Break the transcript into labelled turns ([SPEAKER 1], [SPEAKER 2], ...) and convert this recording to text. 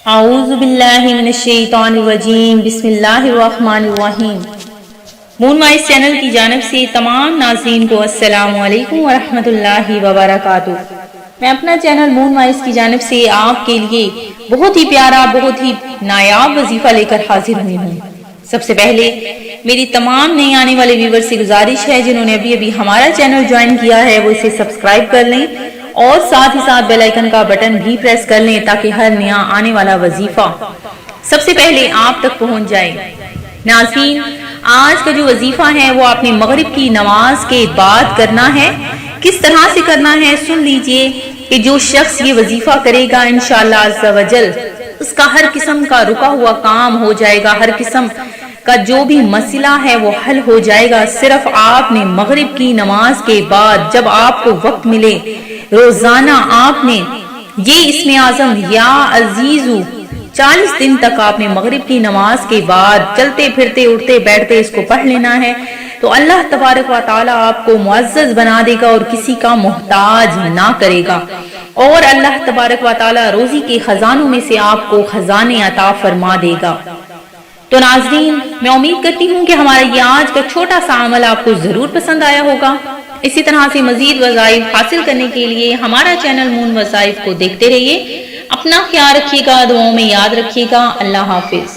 [SPEAKER 1] اعوذ باللہ من الشیطان الرجیم، بسم اللہ الرحمن الرحیم۔ مون وائس چینل کی جانب سے تمام ناظرین کو السلام علیکم ورحمۃ اللہ وبرکاتہ۔ میں اپنا چینل مون وائس کی جانب سے آپ کے لیے بہت ہی پیارا، بہت ہی نایاب وظیفہ لے کر حاضر ہوئی ہوں۔ سب سے پہلے میری تمام نئے آنے والے ویور سے گزارش ہے، جنہوں نے ابھی ہمارا چینل جوائن کیا ہے وہ اسے سبسکرائب کر لیں اور ساتھ ہی ساتھ بیل آئیکن کا بٹن بھی پریس کر لیں تاکہ ہر نیا آنے والا وظیفہ سب سے پہلے آپ تک پہنچ جائے۔ ناظرین، آج کا جو وظیفہ ہے وہ آپ نے مغرب کی نماز کے بعد کرنا ہے۔ کس طرح سے کرنا ہے سن لیجئے کہ جو شخص یہ وظیفہ کرے گا انشاءاللہ عز و جل اس کا ہر قسم کا رکا ہوا کام ہو جائے گا، ہر قسم کا جو بھی مسئلہ ہے وہ حل ہو جائے گا۔ صرف آپ نے مغرب کی نماز کے بعد جب آپ کو وقت ملے روزانہ آپ نے یہ اسم اعظم یا عزیزو 40 دن تک آپ نے مغرب کی نماز کے بعد چلتے پھرتے اٹھتے بیٹھتے اس کو پڑھ لینا ہے، تو اللہ تبارک و تعالی آپ کو معزز بنا دے گا اور کسی کا محتاج نہ کرے گا، اور اللہ تبارک و تعالی روزی کے خزانوں میں سے آپ کو خزانے عطا فرما دے گا۔ تو ناظرین، میں امید کرتی ہوں کہ ہمارا یہ آج کا چھوٹا سا عمل آپ کو ضرور پسند آیا ہوگا۔ اسی طرح سے مزید وظائف حاصل کرنے کے لیے ہمارا چینل مون وظائف کو دیکھتے رہیے۔ اپنا خیال رکھیے گا، دعاؤں میں یاد رکھیے گا۔ اللہ حافظ۔